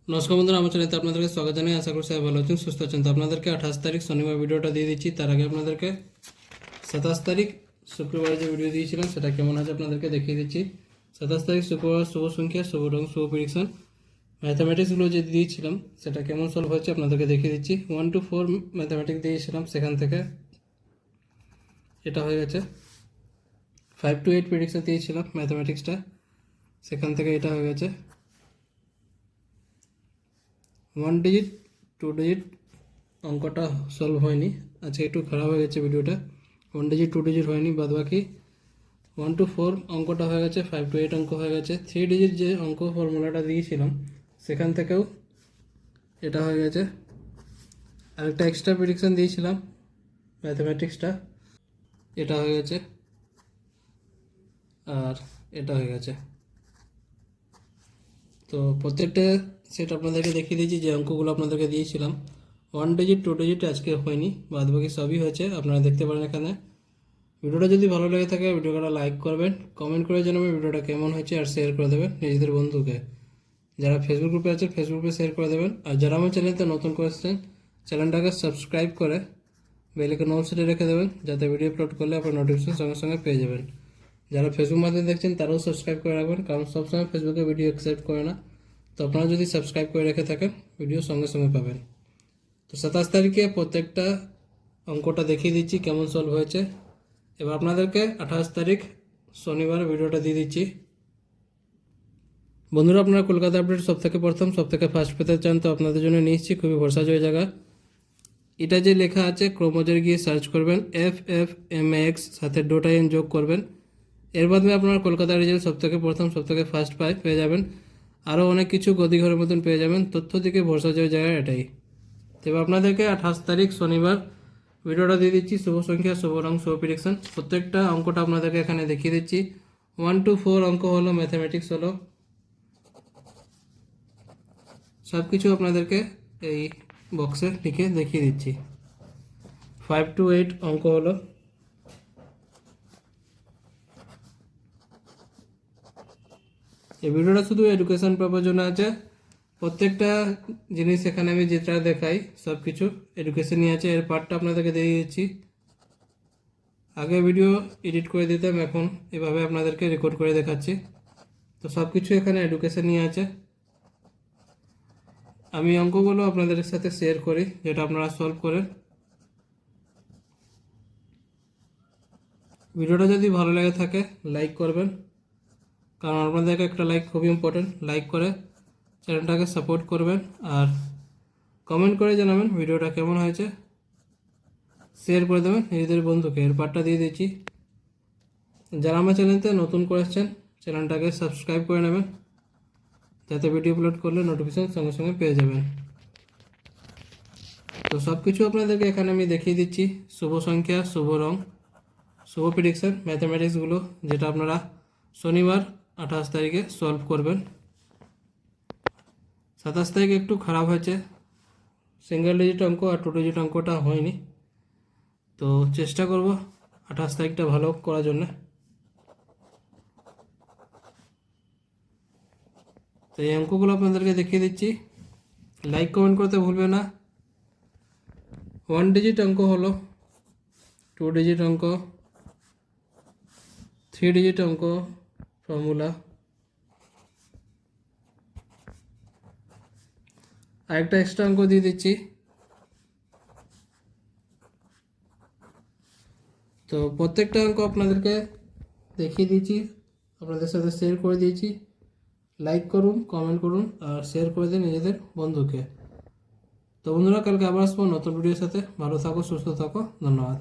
নমস্কার বন্ধুরা, আমার চ্যানেলে আপনাদেরকে স্বাগত জানাই। আশা করি সবাই ভালো আছেন, সুস্থ আছেন। তো আপনাদেরকে 28 তারিখ শনিবার ভিডিওটা দিয়ে দিচ্ছি। তার আগে আপনাদেরকে 27 তারিখ শুক্রবার যে ভিডিও দিয়েছিলাম সেটা কেমন আছে আপনাদেরকে দেখিয়ে দিচ্ছি। 27 তারিখ শুক্রবার শুভ সংখ্যা, শুভ রং, শুভ প্রেডিকশন, ম্যাথামেটিক্সগুলো যে দিয়েছিলাম সেটা কেমন সলভ হয়েছে আপনাদেরকে দেখিয়ে দিচ্ছি। 1 to 4 ম্যাথামেটিক্স দিয়েছিলাম, সেখান থেকে এটা হয়ে গেছে। 5 to 8 প্রেডিকশন দিয়েছিলাম ম্যাথামেটিক্সটা, সেখান থেকে এটা হয়ে গেছে। 1 ডিজিট 2 ডিজিট অঙ্কটা সলভ হয়নি, আজকে একটু খারাপ হয়ে গেছে ভিডিওটা। 1 ডিজিট 2 ডিজিট হয়নি, বাদ বাকি 1 to 4 অঙ্কটা হয়ে গেছে, 5 to 8 অঙ্ক হয়ে গেছে। 3 ডিজিট যে অঙ্ক ফর্মুলাটা দিয়েছিলাম সেখান থেকেও এটা হয়ে গেছে। আরেকটা এক্সট্রা প্রেডিকশন দিয়েছিলাম ম্যাথামেটিক্সটা, এটা হয়ে গেছে। আর এটা হয়ে গেছে। তো প্রত্যেকটা সেট আপনাদেরকে দেখিয়ে দিয়েছি যে অঙ্কগুলো আপনাদেরকে দিয়েছিলাম। 1 ডিজিট 2 ডিজিট আজকে হয়নি, বাদ বাকি সবই হয়েছে, আপনারা দেখতে পারেন এখানে। ভিডিওটা যদি ভালো লেগে থাকে ভিডিওটা লাইক করবেন, কমেন্ট করে জানাবেন ভিডিওটা কেমন হয়েছে, আর শেয়ার করে দেবেন নিজেদের বন্ধুকে। যারা ফেসবুক গ্রুপে আছে ফেসবুক গ্রুপে শেয়ার করে দেবেন। আর যারা আমার চ্যানেলতে নতুন করে এসেছেন চ্যানেলটাকে সাবস্ক্রাইব করে বেল আইকন অল সেটে রেখে দেবেন, যাতে ভিডিও আপলোড করলে আপনার নোটিফিকেশন সঙ্গে সঙ্গে পেয়ে যাবেন। যারা ফেসবুক মাধ্যমে দেখছেন তারাও সাবস্ক্রাইব করে রাখবেন, কারণ সবসময় ফেসবুকে ভিডিও অ্যাকসেপ্ট করে না। তো আপনারা যদি সাবস্ক্রাইব করে রেখে থাকেন ভিডিও সঙ্গে সঙ্গে পাবেন। তো 27 তারিখে প্রত্যেকটা অঙ্কটা দেখিয়ে দিচ্ছি কেমন সলভ হয়েছে। এবার আপনাদেরকে 28 তারিখ শনিবার ভিডিওটা দিয়ে দিচ্ছি। বন্ধুরা, আপনারা কলকাতা আপডেট সবথেকে প্রথম সবথেকে ফার্স্ট পেতে চান তো আপনাদের জন্য নিয়ে এসেছি খুবই ভরসাযোগ্য জায়গা। এটা যে লেখা আছে ক্রোমোজে গিয়ে সার্চ করবেন FFMX, সাথে .in যোগ করবেন। এর মাধ্যমে আপনারা কলকাতার রেজাল্ট সবথেকে প্রথম সবথেকে ফার্স্ট পেয়ে যাবেন। আরও অনেক কিছু গদিঘরের মতন পেয়ে যাবেন। তথ্য দিকে ভরসাযোগ্য জায়গা এটাই। তবে আপনাদেরকে 28 তারিখ শনিবার ভিডিওটা দিয়ে দিচ্ছি, শুভ সংখ্যা, শুভ রং, শুভ প্রেডিকশন। প্রত্যেকটা অঙ্কটা আপনাদেরকে এখানে দেখিয়ে দিচ্ছি। 1 to 4 অঙ্ক হলো, ম্যাথামেটিক্স হলো, সব কিছু আপনাদেরকে এই বক্সে লিখে দেখিয়ে দিচ্ছি। 5 to 8 অঙ্ক হলো। এই ভিডিওটা শুধু এডুকেশন পারপার জন্য আছে। প্রত্যেকটা জিনিস এখানে আমি যেটা দেখাই সব কিছু এডুকেশন নিয়ে আছে। এর পার্টটা আপনাদেরকে দিয়ে দিচ্ছি। আগে ভিডিও এডিট করে দিতাম, এখন এভাবে আপনাদেরকে রেকর্ড করে দেখাচ্ছি। তো সব কিছু এখানে এডুকেশন নিয়ে আছে। আমি অঙ্কগুলো আপনাদের সাথে শেয়ার করি, যেটা আপনারা সলভ করেন। ভিডিওটা যদি ভালো লেগে থাকে লাইক করবেন, কারণ আপনাদেরকে একটা লাইক খুবই ইম্পর্টেন্ট। লাইক করে চ্যানেলটাকে সাপোর্ট করবেন, আর কমেন্ট করে জানাবেন ভিডিওটা কেমন হয়েছে। শেয়ার করে দেবেন নিজেদের বন্ধুকে। এর পার্টটা দিয়ে দিচ্ছি। যারা আমার চ্যানেলতে নতুন করে এসেছেন চ্যানেলটাকে সাবস্ক্রাইব করে নেবেন, যাতে ভিডিও আপলোড করলে নোটিফিকেশন সঙ্গে সঙ্গে পেয়ে যাবেন। তো সব কিছু আপনাদেরকে এখানে আমি দেখিয়ে দিচ্ছি। শুভ সংখ্যা, শুভ রং, শুভ প্রেডিকশন, ম্যাথামেটিক্সগুলো, যেটা আপনারা শনিবার 28 তারিখে সলভ করবেন। 27 তারিখে একটু খারাপ হয়েছে, সিঙ্গেল ডিজিট অঙ্ক আর 2 ডিজিট অঙ্কটা হয়নি। তো চেষ্টা করব 28 তারিখটা ভালো করার জন্য। তো এই অঙ্কগুলো আপনাদেরকে দেখিয়ে দিচ্ছি। লাইক কমেন্ট করতে ভুলবে না। 1 ডিজিট অঙ্ক হলো, 2 ডিজিট অঙ্ক, 3 ডিজিট অঙ্ক ফর্মুলা, আরেকটা এক্সট্রা অঙ্ক দিয়ে দিচ্ছি। তো প্রত্যেকটা অঙ্ক আপনাদেরকে দেখিয়ে দিয়েছি, আপনাদের সাথে শেয়ার করে দিয়েছি। লাইক করুন, কমেন্ট করুন, আর শেয়ার করে দিন নিজেদের বন্ধুকে। তো বন্ধুরা, কালকে আবার আসবো নতুন ভিডিওর সাথে। ভালো থাকো, সুস্থ থাকো, ধন্যবাদ।